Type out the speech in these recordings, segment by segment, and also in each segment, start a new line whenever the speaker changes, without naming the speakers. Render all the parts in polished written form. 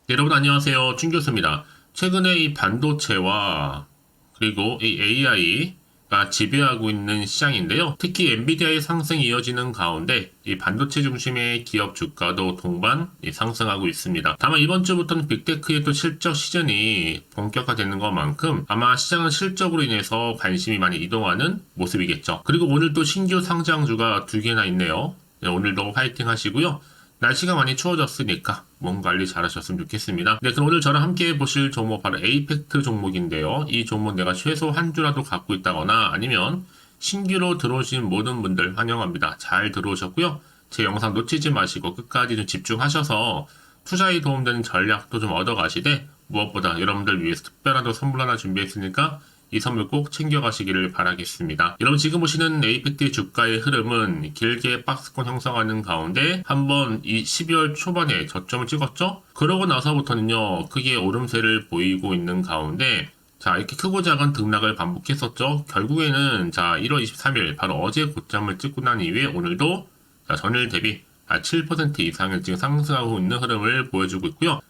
네, 여러분 안녕하세요. 춘 교수입니다. 최근에 이 반도체와 그리고 이 AI가 지배하고 있는 시장인데요. 특히 엔비디아의 상승이 이어지는 가운데 이 반도체 중심의 기업 주가도 동반 상승하고 있습니다. 다만 이번 주부터는 빅테크의 또 실적 시즌이 본격화되는 것만큼 아마 시장은 실적으로 인해서 관심이 많이 이동하는 모습이겠죠. 그리고 오늘 또 신규 상장주가 두 개나 있네요. 네, 오늘도 화이팅 하시고요. 날씨가 많이 추워졌으니까 몸 관리 잘 하셨으면 좋겠습니다. 네, 그럼 오늘 저랑 함께 보실 종목 바로 에이펙트 종목인데요. 이 종목 내가 최소 한 주라도 갖고 있다거나 아니면 신규로 들어오신 모든 분들 환영합니다. 잘 들어오셨고요. 제 영상 놓치지 마시고 끝까지 좀 집중하셔서 투자에 도움되는 전략도 좀 얻어가시되 무엇보다 여러분들 위해서 특별한 또 선물 하나 준비했으니까 이 선물 꼭 챙겨가시기를 바라겠습니다. 여러분 지금 보시는 에이펙트의 주가의 흐름은 길게 박스권 형성하는 가운데 한번 이 12월 초반에 저점을 찍었죠? 그러고 나서부터는요 크게 오름세를 보이고 있는 가운데 자 이렇게 크고 작은 등락을 반복했었죠. 결국에는 자 1월 23일 바로 어제 고점을 찍고 난 이후에 오늘도 자 전일 대비 7% 이상을 지금 상승하고 있는 흐름을 보여주고 있고요.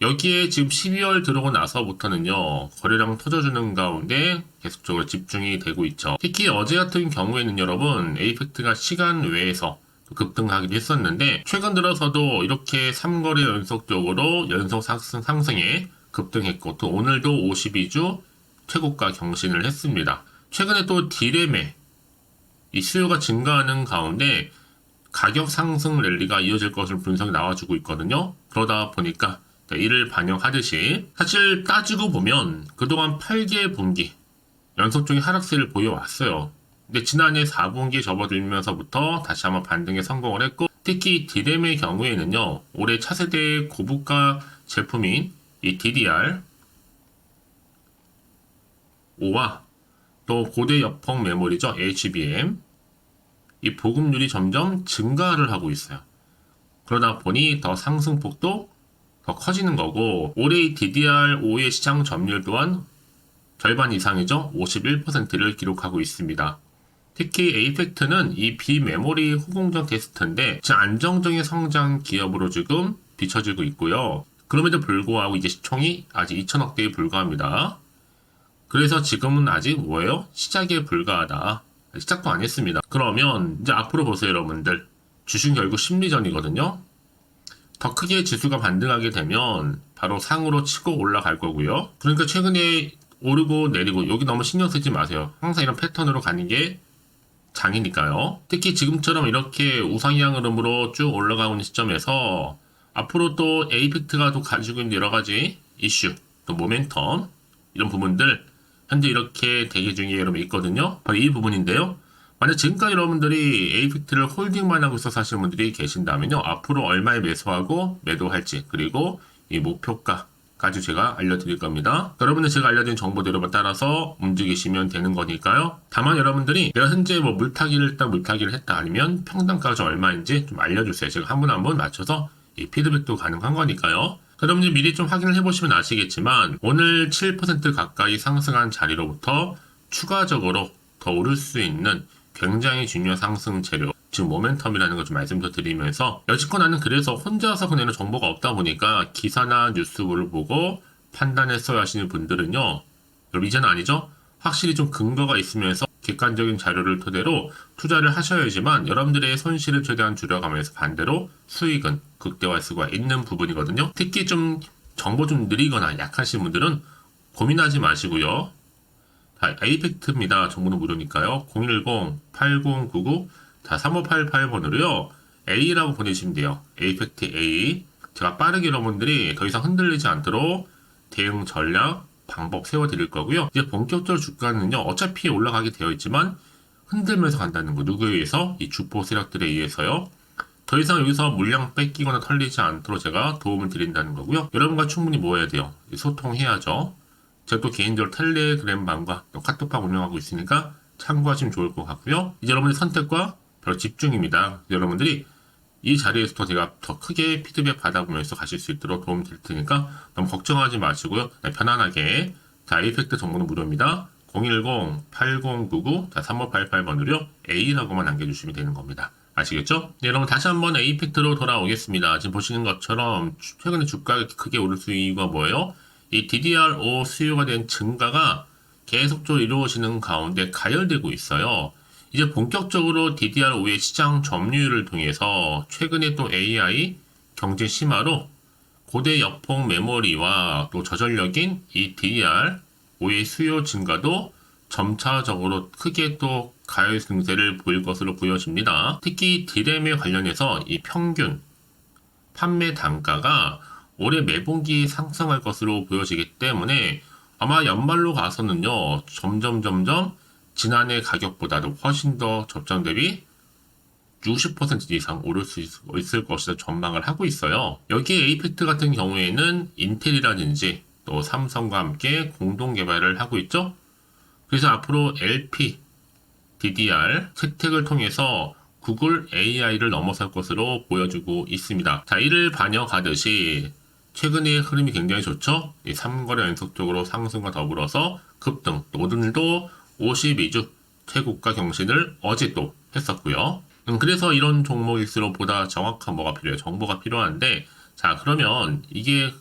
여기에 지금 12월 들어오고 나서부터는요, 거래량 터져주는 가운데 계속적으로 집중이 되고 있죠. 특히 어제 같은 경우에는 여러분, 에이펙트가 시간 외에서 급등하기도 했었는데, 최근 들어서도 이렇게 3거래 연속적으로 연속 상승에 급등했고, 또 오늘도 52주 최고가 경신을 했습니다. 최근에 또 디램의 이 수요가 증가하는 가운데, 가격 상승 랠리가 이어질 것으로 분석이 나와주고 있거든요. 그러다 보니까 이를 반영하듯이 사실 따지고 보면 그동안 8개 분기 연속적인 하락세를 보여왔어요. 근데 지난해 4분기 접어들면서부터 다시 한번 반등에 성공을 했고 특히 디램의 경우에는요. 올해 차세대 고부가 제품인 이 DDR5와 또 고대 역폭 메모리죠. HBM 이 보급률이 점점 증가를 하고 있어요. 그러다 보니 더 상승폭도 더 커지는 거고 올해 DDR5의 시장 점유율 또한 절반 이상이죠. 51%를 기록하고 있습니다. 특히 에이펙트는 이 비메모리 후공정 테스트인데 안정적인 성장 기업으로 지금 비춰지고 있고요. 그럼에도 불구하고 이제 시총이 아직 2천억대에 불과합니다. 그래서 지금은 아직 뭐예요? 시작에 불과하다. 시작도 안 했습니다. 그러면 이제 앞으로 보세요 여러분들. 주식 결국 심리전이거든요. 더 크게 지수가 반등하게 되면 바로 상으로 치고 올라갈 거고요. 그러니까 최근에 오르고 내리고 여기 너무 신경 쓰지 마세요. 항상 이런 패턴으로 가는 게 장이니까요. 특히 지금처럼 이렇게 우상향 흐름으로 쭉 올라가고 있는 시점에서 앞으로 또 에이펙트가 또 가지고 있는 여러 가지 이슈, 또 모멘텀 이런 부분들 현재 이렇게 대기 중에 여러분 있거든요. 바로 이 부분인데요. 만약 지금까지 여러분들이 에이펙트를 홀딩만 하고 있어서 하시는 분들이 계신다면요. 앞으로 얼마에 매수하고 매도할지 그리고 이 목표가까지 제가 알려드릴 겁니다. 여러분들 제가 알려드린 정보대로 따라서 움직이시면 되는 거니까요. 다만 여러분들이 내가 현재 뭐 물타기를 했다 아니면 평단가가 얼마인지 좀 알려주세요. 제가 한 분 한 분 맞춰서 이 피드백도 가능한 거니까요. 여러분들 미리 좀 확인을 해보시면 아시겠지만 오늘 7% 가까이 상승한 자리로부터 추가적으로 더 오를 수 있는 굉장히 중요한 상승 재료 지금 모멘텀이라는 걸 좀 말씀도 드리면서 여지껏 나는 그래서 혼자서 그내는 정보가 없다 보니까 기사나 뉴스를 보고 판단했어야 하시는 분들은요 여러분 이제는 아니죠? 확실히 좀 근거가 있으면서 객관적인 자료를 토대로 투자를 하셔야지만 여러분들의 손실을 최대한 줄여가면서 반대로 수익은 극대화할 수가 있는 부분이거든요. 특히 좀 정보 좀 느리거나 약하신 분들은 고민하지 마시고요. 에이펙트입니다. 정보는 무료니까요. 010-8099-3588번으로요. A라고 보내시면 돼요. 에이펙트 A. 제가 빠르게 여러분들이 더 이상 흔들리지 않도록 대응 전략, 방법 세워드릴 거고요. 이제 본격적으로 주가는요. 어차피 올라가게 되어 있지만 흔들면서 간다는 거. 누구에 의해서? 이 주포 세력들에 의해서요. 더 이상 여기서 물량 뺏기거나 털리지 않도록 제가 도움을 드린다는 거고요. 여러분과 충분히 뭐 해야 돼요? 소통해야죠. 제가 또 개인적으로 텔레그램방과 또 카톡방 운영하고 있으니까 참고하시면 좋을 것 같고요. 이제 여러분의 선택과 별 집중입니다. 여러분들이 이 자리에서 제가 더 크게 피드백 받아보면서 가실 수 있도록 도움 드릴 테니까 너무 걱정하지 마시고요. 편안하게 자 에이펙트 정보는 무료입니다. 010-8099-3588번으로요. A라고만 남겨주시면 되는 겁니다. 아시겠죠? 네, 여러분 다시 한번 A팩트로 돌아오겠습니다. 지금 보시는 것처럼 최근에 주가가 크게 오를 수 이유가 뭐예요? 이 DDR5 수요가 된 증가가 계속적으로 이루어지는 가운데 가열되고 있어요. 이제 본격적으로 DDR5의 시장 점유율을 통해서 최근에 또 AI 경쟁 심화로 고대 여폭 메모리와 또 저전력인 이 DDR5의 수요 증가도 점차적으로 크게 또 가열 증세를 보일 것으로 보여집니다. 특히 D램에 관련해서 이 평균 판매 단가가 올해 매분기 상승할 것으로 보여지기 때문에 아마 연말로 가서는요, 점점 지난해 가격보다도 훨씬 더 저점 대비 60% 이상 오를 수 있을 것이다 전망을 하고 있어요. 여기에 에이펙트 같은 경우에는 인텔이라든지 또 삼성과 함께 공동 개발을 하고 있죠. 그래서 앞으로 LP, DDR 채택을 통해서 구글 AI를 넘어설 것으로 보여주고 있습니다. 자, 이를 반영하듯이 최근의 흐름이 굉장히 좋죠. 이 3거래 연속적으로 상승과 더불어서 급등, 오늘도 52주 최고가 경신을 어제 또 했었고요. 그래서 이런 종목일수록 보다 정확한 뭐가 필요해요. 정보가 필요한데, 자, 그러면 이게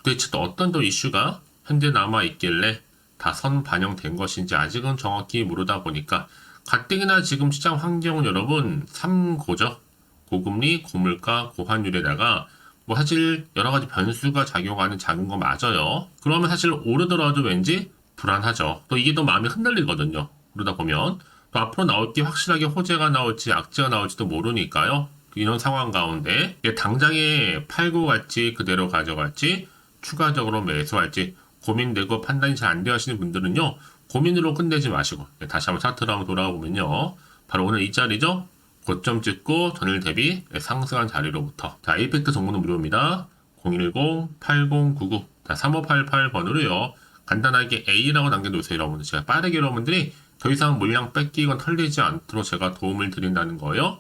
도대체 또 어떤 또 이슈가 현재 남아있길래 다 선 반영된 것인지 아직은 정확히 모르다 보니까 가뜩이나 지금 시장 환경은 여러분 3고죠. 고금리, 고물가, 고환율에다가 뭐 사실 여러 가지 변수가 작용하는 작은 거 맞아요. 그러면 사실 오르더라도 왠지 불안하죠. 또 이게 또 마음이 흔들리거든요. 그러다 보면 또 앞으로 나올 게 확실하게 호재가 나올지 악재가 나올지도 모르니까요. 이런 상황 가운데 당장에 팔고 갈지 그대로 가져갈지 추가적으로 매수할지 고민되고 판단이 잘 안 되어 하시는 분들은요. 고민으로 끝내지 마시고 다시 한번 차트로 한번 돌아보면요. 바로 오늘 이 자리죠. 고점 찍고 전일 대비 상승한 자리로부터 자, 에이펙트 정보는 무료입니다. 010-8099 3588번으로요. 간단하게 A라고 남겨놓으세요. 여러분들 제가 빠르게 여러분들이 더 이상 물량 뺏기거나 털리지 않도록 제가 도움을 드린다는 거예요.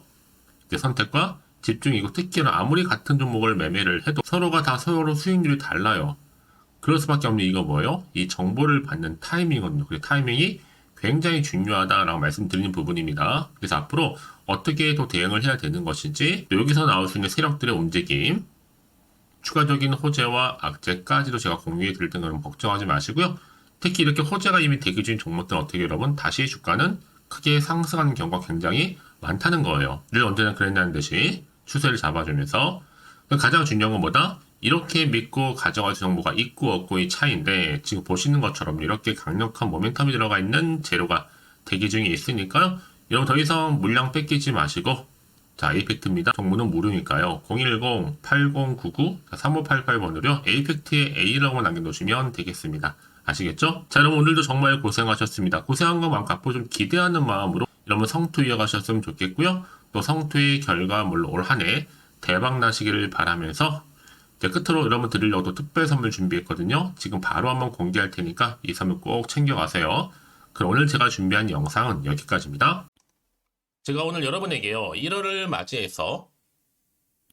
이제 선택과 집중이고 특히나 아무리 같은 종목을 매매를 해도 서로가 다 서로 수익률이 달라요. 그럴 수밖에 없는 이거 뭐예요? 이 정보를 받는 타이밍이거든요. 그 타이밍이 굉장히 중요하다라고 말씀드리는 부분입니다. 그래서 앞으로 어떻게 또 대응을 해야 되는 것인지 여기서 나올 수 있는 세력들의 움직임 추가적인 호재와 악재까지도 제가 공유해 드릴 테니까 걱정하지 마시고요. 특히 이렇게 호재가 이미 대기 중인 종목들은 어떻게 여러분 다시 주가는 크게 상승하는 경우가 굉장히 많다는 거예요. 늘 언제나 그랬냐는 듯이 추세를 잡아주면서 가장 중요한 건 뭐다? 이렇게 믿고 가져갈 정보가 있고 없고의 차이인데 지금 보시는 것처럼 이렇게 강력한 모멘텀이 들어가 있는 재료가 대기 중에 있으니까요. 여러분 더 이상 물량 뺏기지 마시고 자, 에이펙트입니다. 정보는 무료니까요. 010-8099-3588번으로 에이펙트의 A라고 남겨놓으시면 되겠습니다. 아시겠죠? 자, 여러분 오늘도 정말 고생하셨습니다. 고생한 것만큼 앞으로 좀 기대하는 마음으로 여러분 성투 이어가셨으면 좋겠고요. 또 성투의 결과물로 올 한 해 대박 나시기를 바라면서 이제 끝으로 여러분 드리려고 또 특별 선물 준비했거든요. 지금 바로 한번 공개할 테니까 이 선물 꼭 챙겨가세요. 그럼 오늘 제가 준비한 영상은 여기까지입니다. 제가 오늘 여러분에게요. 1월을 맞이해서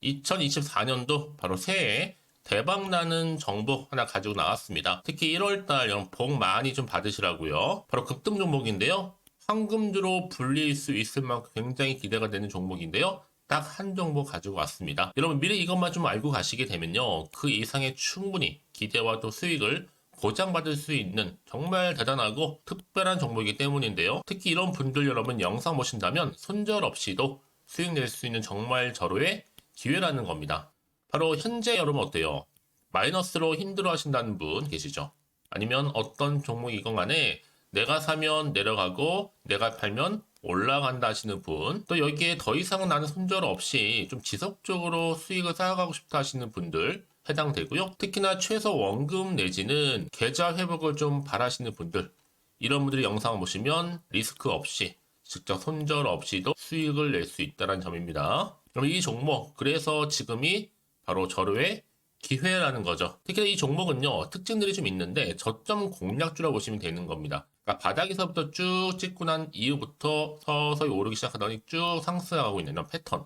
2024년도 바로 새해 대박나는 정보 하나 가지고 나왔습니다. 특히 1월달 여러분 복 많이 좀 받으시라고요. 바로 급등 종목인데요. 황금주로 불릴 수 있을 만큼 굉장히 기대가 되는 종목인데요. 딱 한 종목 가지고 왔습니다. 여러분 미리 이것만 좀 알고 가시게 되면요. 그 이상의 충분히 기대와 또 수익을 보장받을 수 있는 정말 대단하고 특별한 종목이기 때문인데요. 특히 이런 분들 여러분 영상 보신다면 손절없이도 수익 낼 수 있는 정말 절호의 기회라는 겁니다. 바로 현재 여러분 어때요? 마이너스로 힘들어 하신다는 분 계시죠? 아니면 어떤 종목이건 간에 내가 사면 내려가고 내가 팔면 올라간다 하시는 분, 또 여기에 더 이상 나는 손절 없이 좀 지속적으로 수익을 쌓아가고 싶다 하시는 분들 해당되고요. 특히나 최소 원금 내지는 계좌 회복을 좀 바라시는 분들, 이런 분들이 영상을 보시면 리스크 없이 직접 손절 없이도 수익을 낼 수 있다는 점입니다. 그럼 이 종목, 그래서 지금이 바로 절호의 기회라는 거죠. 특히 이 종목은요, 특징들이 좀 있는데 저점 공략주라고 보시면 되는 겁니다. 그러니까 바닥에서부터 쭉 찍고 난 이후부터 서서히 오르기 시작하더니 쭉 상승하고 있는 이런 패턴.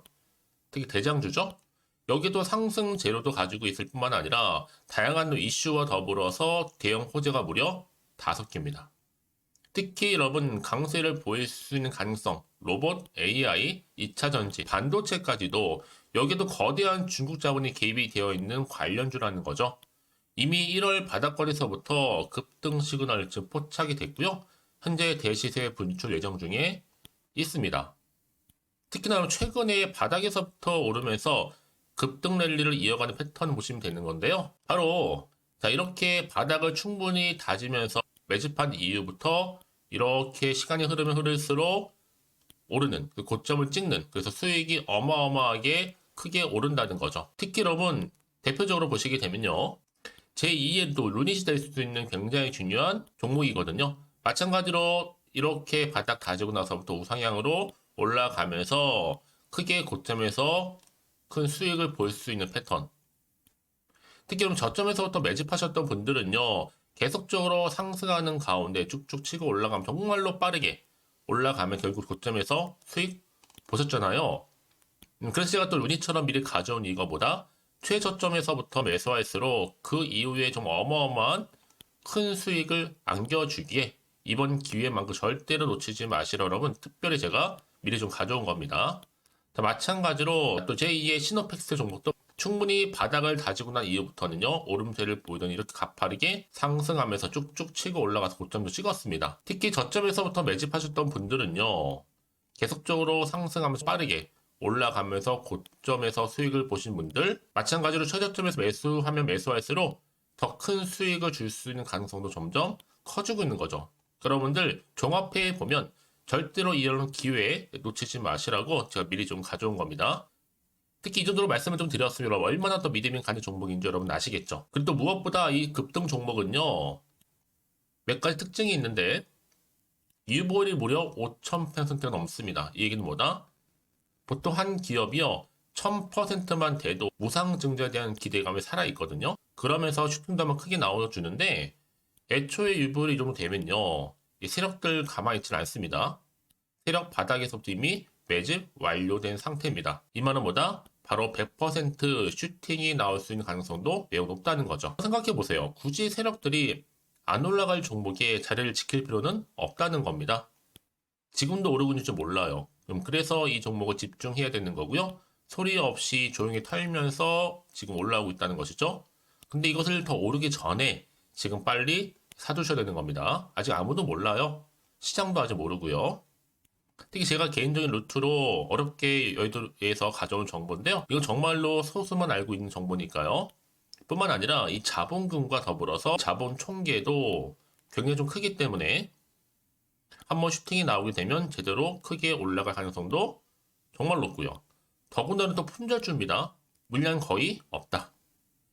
특히 대장주죠. 여기도 상승 재료도 가지고 있을 뿐만 아니라 다양한 이슈와 더불어서 대형 호재가 무려 5개입니다. 특히 여러분 강세를 보일 수 있는 가능성, 로봇, AI, 2차 전지, 반도체까지도 여기도 거대한 중국 자본이 개입이 되어 있는 관련주라는 거죠. 이미 1월 바닥권에서부터 급등 시그널 즉 포착이 됐고요. 현재 대시세 분출 예정 중에 있습니다. 특히나 최근에 바닥에서부터 오르면서 급등 랠리를 이어가는 패턴을 보시면 되는 건데요. 바로 자 이렇게 바닥을 충분히 다지면서 매집한 이후부터 이렇게 시간이 흐르면 흐를수록 오르는 그 고점을 찍는 그래서 수익이 어마어마하게 크게 오른다는 거죠. 특히 여러분 대표적으로 보시게 되면요. 제2의 또 루닛이 될 수도 있는 굉장히 중요한 종목이거든요. 마찬가지로 이렇게 바닥 다지고 나서부터 우상향으로 올라가면서 크게 고점에서 큰 수익을 볼 수 있는 패턴. 특히 그럼 저점에서부터 매집하셨던 분들은요. 계속적으로 상승하는 가운데 쭉쭉 치고 올라가면 정말로 빠르게 올라가면 결국 고점에서 수익 보셨잖아요. 그래서 제가 또 루닛처럼 미리 가져온 이거보다 최저점에서부터 매수할수록 그 이후에 좀 어마어마한 큰 수익을 안겨주기에 이번 기회만큼 절대로 놓치지 마시라 여러분 특별히 제가 미리 좀 가져온 겁니다. 자, 마찬가지로 또 제2의 시노팩스 종목도 충분히 바닥을 다지고 난 이후부터는요 오름세를 보이더니 이렇게 가파르게 상승하면서 쭉쭉 치고 올라가서 고점도 찍었습니다. 특히 저점에서부터 매집하셨던 분들은요 계속적으로 상승하면서 빠르게 올라가면서 고점에서 수익을 보신 분들 마찬가지로 최저점에서 매수하면 매수할수록 더 큰 수익을 줄 수 있는 가능성도 점점 커지고 있는 거죠. 여러분들 종합해 보면 절대로 이런 기회에 놓치지 마시라고 제가 미리 좀 가져온 겁니다. 특히 이 정도로 말씀을 좀 드렸으면 얼마나 더 믿음이 가는 종목인지 여러분 아시겠죠? 그리고 또 무엇보다 이 급등 종목은요 몇 가지 특징이 있는데 유보율이 무려 5,000%가 넘습니다. 이 얘기는 뭐다? 보통 한 기업이요 1000%만 돼도 무상증자에 대한 기대감이 살아있거든요. 그러면서 슈팅도 한번 크게 나와주는데 애초에 유보율이 이 정도 되면요 이 세력들 가만히 있지는 않습니다. 세력 바닥에서부터 이미 매집 완료된 상태입니다. 이 말은 뭐다? 바로 100% 슈팅이 나올 수 있는 가능성도 매우 높다는 거죠. 생각해보세요. 굳이 세력들이 안 올라갈 종목에 자리를 지킬 필요는 없다는 겁니다. 지금도 오르고 있는지 몰라요. 그래서 이 종목을 집중해야 되는 거고요. 소리 없이 조용히 털면서 지금 올라오고 있다는 것이죠. 근데 이것을 더 오르기 전에 지금 빨리 사두셔야 되는 겁니다. 아직 아무도 몰라요. 시장도 아직 모르고요. 특히 제가 개인적인 루트로 어렵게 여의도에서 가져온 정보인데요. 이건 정말로 소수만 알고 있는 정보니까요. 뿐만 아니라 이 자본금과 더불어서 자본 총계도 굉장히 좀 크기 때문에 한번 슈팅이 나오게 되면 제대로 크게 올라갈 가능성도 정말 높고요. 더군다나 또 품절주입니다. 물량 거의 없다.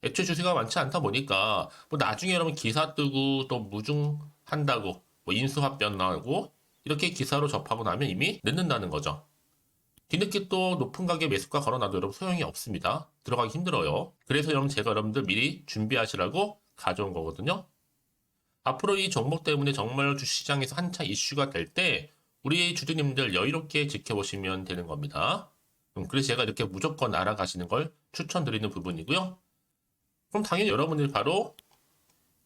애초에 주식가 많지 않다 보니까 뭐 나중에 여러분 기사 뜨고 또 무중한다고 뭐 인수합병 나오고 이렇게 기사로 접하고 나면 이미 늦는다는 거죠. 뒤늦게 또 높은 가격 매수가 걸어놔도 여러분 소용이 없습니다. 들어가기 힘들어요. 그래서 여러분 제가 여러분들 미리 준비하시라고 가져온 거거든요. 앞으로 이 종목 때문에 정말 주시장에서 한창 이슈가 될 때 우리 주주님들 여유롭게 지켜보시면 되는 겁니다. 그래서 제가 이렇게 무조건 알아가시는 걸 추천드리는 부분이고요. 그럼 당연히 여러분들이 바로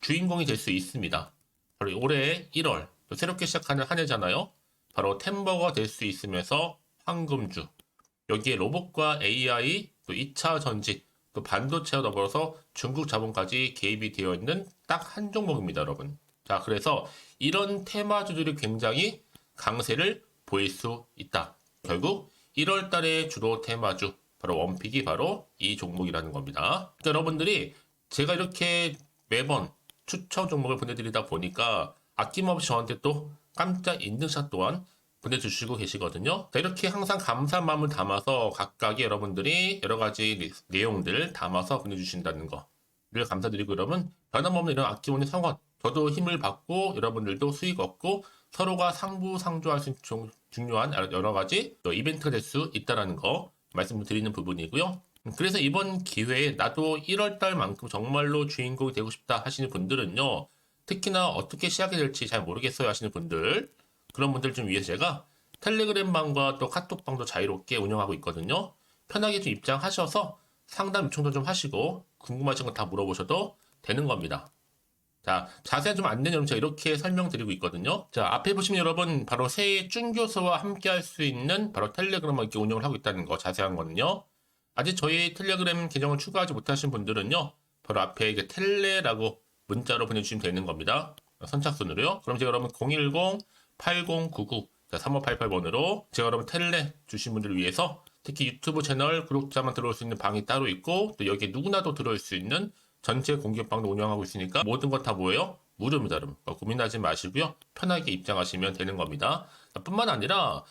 주인공이 될 수 있습니다. 바로 올해 1월 또 새롭게 시작하는 한 해잖아요. 바로 템버가 될 수 있으면서 황금주 여기에 로봇과 AI 또 2차 전지 또 반도체와 더불어서 중국 자본까지 개입이 되어 있는 딱 한 종목입니다, 여러분. 자, 그래서 이런 테마주들이 굉장히 강세를 보일 수 있다. 결국 1월 달에 주로 테마주 바로 원픽이 바로 이 종목이라는 겁니다. 그러니까 여러분들이 제가 이렇게 매번 추천 종목을 보내드리다 보니까 아낌없이 저한테 또 깜짝 인증샷 또한 보내주시고 계시거든요. 자, 이렇게 항상 감사한 마음을 담아서 각각의 여러분들이 여러 가지 내용들을 담아서 보내주신다는 거를 감사드리고 여러분 변함없는 이런 아낌없는 성원 저도 힘을 받고 여러분들도 수익 얻고 서로가 상부상조할 수 있는 중요한 여러 가지 이벤트가 될 수 있다는 거 말씀드리는 부분이고요. 그래서 이번 기회에 나도 1월달만큼 정말로 주인공이 되고 싶다 하시는 분들은요. 특히나 어떻게 시작이 될지 잘 모르겠어요 하시는 분들 그런 분들 좀 위해서 제가 텔레그램 방과 또 카톡방도 자유롭게 운영하고 있거든요. 편하게 좀 입장하셔서 상담 요청도 좀 하시고 궁금하신 거 다 물어보셔도 되는 겁니다. 자, 자세한 좀 안내는 여러분 제가 이렇게 설명드리고 있거든요. 자, 앞에 보시면 여러분 바로 새해 준교수와 함께 할 수 있는 바로 텔레그램을 이렇게 운영을 하고 있다는 거 자세한 거는요. 아직 저희 텔레그램 계정을 추가하지 못하신 분들은요. 바로 앞에 이제 텔레라고 문자로 보내주시면 되는 겁니다. 선착순으로요. 그럼 제가 여러분 010-8099 3588번으로 제가 여러분 텔레 주신 분들을 위해서 특히 유튜브 채널 구독자만 들어올 수 있는 방이 따로 있고 또 여기에 누구나도 들어올 수 있는 전체 공개방도 운영하고 있으니까 모든 것 다 뭐예요? 무료입니다, 여러분. 고민하지 마시고요. 편하게 입장하시면 되는 겁니다. 뿐만 아니라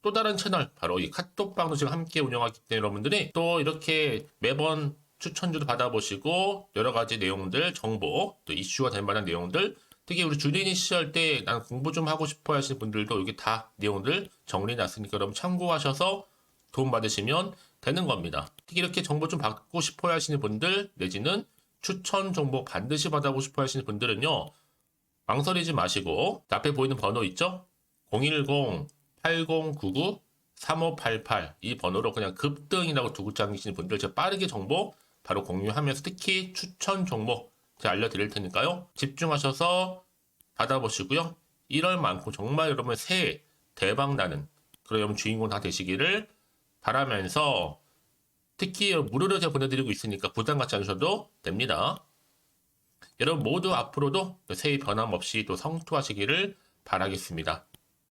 또 다른 채널, 바로 이 카톡방도 지금 함께 운영하기 때문에 여러분들이 또 이렇게 매번 추천주도 받아보시고 여러 가지 내용들, 정보, 또 이슈가 될 만한 내용들, 특히 우리 주린이 시절 때 난 공부 좀 하고 싶어 하시는 분들도 여기 다 내용들 정리해놨으니까 여러분 참고하셔서 도움 받으시면 되는 겁니다. 특히 이렇게 정보 좀 받고 싶어 하시는 분들 내지는 추천 정보 반드시 받아보고 싶어 하시는 분들은요. 망설이지 마시고 앞에 보이는 번호 있죠? 010-8099-3588 이 번호로 그냥 급등이라고 두고 당기시는 분들 제가 빠르게 정보 바로 공유하면서 특히 추천 정보 제가 알려드릴 테니까요. 집중하셔서 받아보시고요. 1월만큼 정말 여러분 새해 대박나는 그런 여러분 주인공 다 되시기를 바라면서 특히 무료로 제가 보내드리고 있으니까 부담 갖지 않으셔도 됩니다. 여러분 모두 앞으로도 새해 변함없이 또 성투하시기를 바라겠습니다.